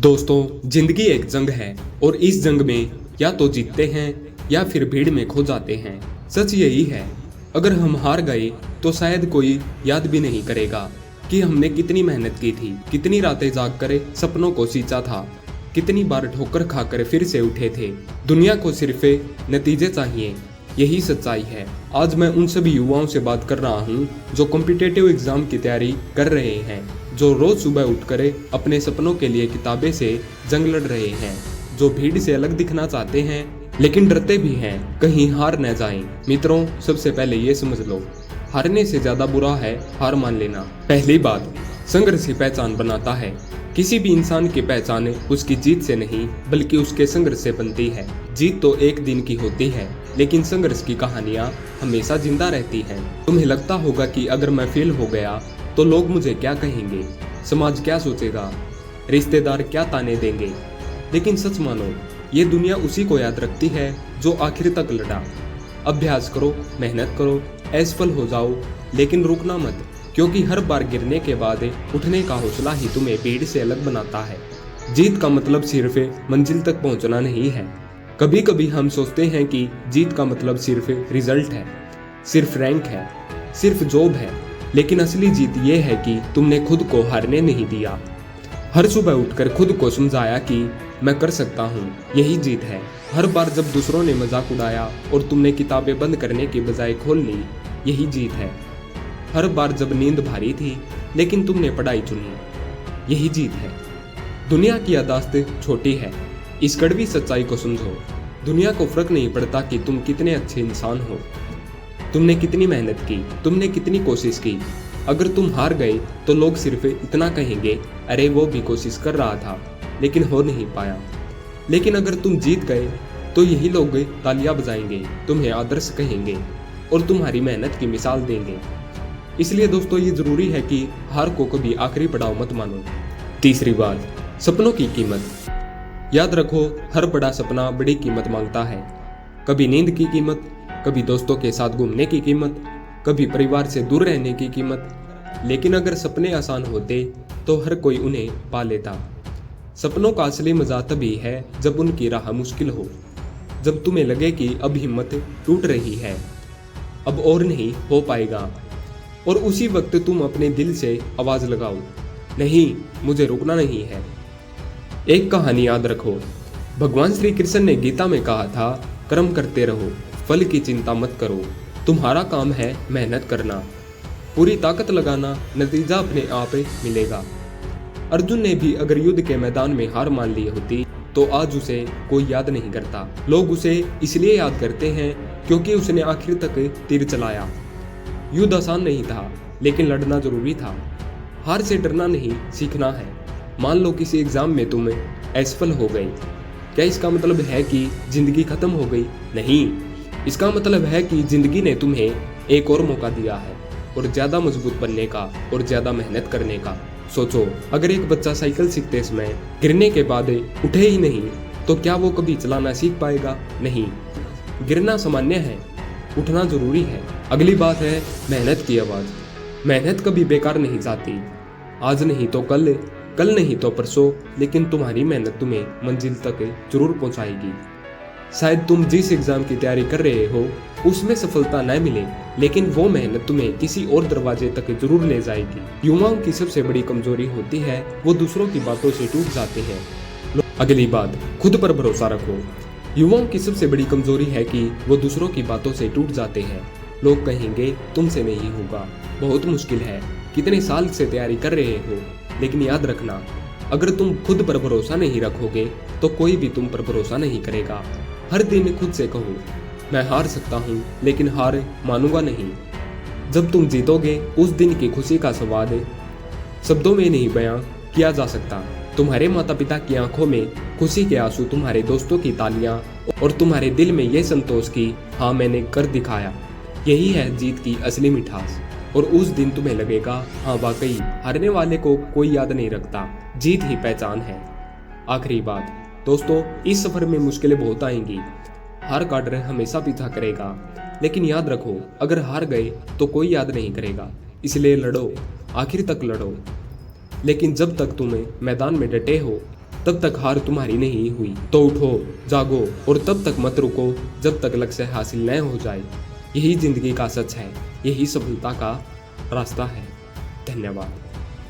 दोस्तों, जिंदगी एक जंग है और इस जंग में या तो जीतते हैं या फिर भीड़ में खो जाते हैं। सच यही है, अगर हम हार गए तो शायद कोई याद भी नहीं करेगा कि हमने कितनी मेहनत की थी, कितनी रातें जाग कर सपनों को सींचा था, कितनी बार ठोकर खाकर फिर से उठे थे। दुनिया को सिर्फ नतीजे चाहिए, यही सच्चाई है। आज मैं उन सभी युवाओं से बात कर रहा हूँ जो कॉम्पिटिटिव एग्जाम की तैयारी कर रहे हैं, जो रोज सुबह उठकर अपने सपनों के लिए किताबें से जंग लड़ रहे हैं, जो भीड़ से अलग दिखना चाहते हैं लेकिन डरते भी हैं कहीं हार न जाएं। मित्रों, सबसे पहले ये समझ लो, हारने से ज्यादा बुरा है हार मान लेना। पहली बात, संघर्ष ही पहचान बनाता है। किसी भी इंसान की पहचान उसकी जीत से नहीं बल्कि उसके संघर्ष से बनती है। जीत तो एक दिन की होती है लेकिन संघर्ष की कहानियां हमेशा जिंदा रहती हैं। तुम्हें लगता होगा कि अगर मैं फेल हो गया तो लोग मुझे क्या कहेंगे, समाज क्या सोचेगा, रिश्तेदार क्या ताने देंगे। लेकिन सच मानो, ये दुनिया उसी को याद रखती है जो आखिर तक लड़ा। अभ्यास करो, मेहनत करो, असफल हो जाओ लेकिन रुकना मत, क्योंकि हर बार गिरने के बाद उठने का हौसला ही तुम्हें भीड़ से अलग बनाता है। जीत का मतलब सिर्फ मंजिल तक पहुंचना नहीं है। कभी कभी हम सोचते हैं कि जीत का मतलब सिर्फ रिजल्ट है, सिर्फ रैंक है, सिर्फ जॉब है, लेकिन असली जीत ये है कि तुमने खुद को हारने नहीं दिया। हर सुबह उठकर खुद को समझाया कि मैं कर सकता हूँ, यही जीत है। हर बार जब दूसरों ने मजाक उड़ाया और तुमने किताबें बंद करने की बजाय खोल ली, यही जीत है। हर बार जब नींद भारी थी लेकिन तुमने पढ़ाई चुनी, यही जीत है। दुनिया की यादाश्त छोटी है, इस कड़वी सच्चाई को समझो। दुनिया को फर्क नहीं पड़ता कि तुम कितने अच्छे इंसान हो, तुमने कितनी मेहनत की, तुमने कितनी कोशिश की। अगर तुम हार गए तो लोग सिर्फ इतना कहेंगे, अरे वो भी कोशिश कर रहा था लेकिन हो नहीं पाया। लेकिन अगर तुम जीत गए तो यही लोग तालियां बजाएंगे, तुम्हें आदर्श कहेंगे और तुम्हारी मेहनत की मिसाल देंगे। इसलिए दोस्तों, ये जरूरी है कि हार को कभी आखिरी पड़ाव मत मानो। तीसरी बात, सपनों की कीमत। याद रखो, हर बड़ा सपना बड़ी कीमत मांगता है। कभी नींद की कीमत, कभी दोस्तों के साथ घूमने की कीमत, कभी परिवार से दूर रहने की कीमत। लेकिन अगर सपने आसान होते तो हर कोई उन्हें पा लेता। सपनों का असली मजा तभी है जब उनकी राह मुश्किल हो, जब तुम्हें लगे कि अब हिम्मत टूट रही है, अब और नहीं हो पाएगा, और उसी वक्त तुम अपने दिल से आवाज लगाओ, नहीं, मुझे रुकना नहीं है। एक कहानी याद रखो, भगवान श्री कृष्ण ने गीता में कहा था, कर्म करते रहो, फल की चिंता मत करो। तुम्हारा काम है मेहनत करना, पूरी ताकत लगाना, नतीजा अपने आप मिलेगा। अर्जुन ने भी अगर युद्ध के मैदान में हार मान ली होती तो आज उसे कोई याद नहीं करता। लोग उसे इसलिए याद करते हैं क्योंकि उसने आखिर तक तीर चलाया। युद्ध आसान नहीं था लेकिन लड़ना जरूरी था। हार से डरना नहीं, सीखना है। मान लो किसी एग्जाम में तुम असफल हो गए, क्या इसका मतलब है कि जिंदगी खत्म हो गई? नहीं, इसका मतलब है कि जिंदगी ने तुम्हें एक और मौका दिया है, और ज्यादा मजबूत बनने का और ज्यादा मेहनत करने का। सोचो, अगर एक बच्चा साइकिल सीखते समय गिरने के बाद उठे ही नहीं तो क्या वो कभी चलाना सीख पाएगा? नहीं। गिरना सामान्य है, उठना जरूरी है। अगली बात है मेहनत की आवाज। मेहनत कभी बेकार नहीं जाती, आज नहीं तो कल, कल नहीं तो परसों, लेकिन तुम्हारी मेहनत तुम्हें मंजिल तक जरूर पहुंचाएगी। शायद तुम जिस एग्जाम की तैयारी कर रहे हो उसमें सफलता न मिले, लेकिन वो मेहनत तुम्हें किसी और दरवाजे तक जरूर ले जाएगी। युवाओं की सबसे बड़ी कमजोरी होती है वो दूसरों की बातों से टूट जाते हैं। अगली बात, खुद पर भरोसा रखो। युवाओं की सबसे बड़ी कमजोरी है कि वो दूसरों की बातों से टूट जाते हैं। लोग कहेंगे तुमसे नहीं होगा, बहुत मुश्किल है, कितने साल से तैयारी कर रहे हो। लेकिन याद रखना, अगर तुम खुद पर भरोसा नहीं रखोगे तो कोई भी तुम पर भरोसा नहीं करेगा। हर दिन खुद से कहो, मैं हार सकता हूँ लेकिन हार मानूंगा नहीं। जब तुम जीतोगे उस दिन की खुशी का स्वाद शब्दों में नहीं बयां किया जा सकता। तुम्हारे माता पिता की आंखों में खुशी के आंसू, तुम्हारे दोस्तों की तालियां, और तुम्हारे दिल में ये संतोष कि हाँ, मैंने कर दिखाया, यही है जीत की असली मिठास। और उस दिन तुम्हें लगेगा, हाँ वाकई हारने वाले को कोई याद नहीं रखता, जीत ही पहचान है। आखिरी बात दोस्तों, इस सफर में मुश्किलें बहुत आएंगी, हार का डर हमेशा पीछा करेगा, लेकिन याद रखो, अगर हार गए तो कोई याद नहीं करेगा। इसलिए लड़ो, आखिर तक लड़ो। लेकिन जब तक तुम मैदान में डटे हो, तब तक हार तुम्हारी नहीं हुई। तो उठो, जागो और तब तक मत रुको जब तक लक्ष्य हासिल न हो जाए। यही जिंदगी का सच है, यही सफलता का रास्ता है। धन्यवाद।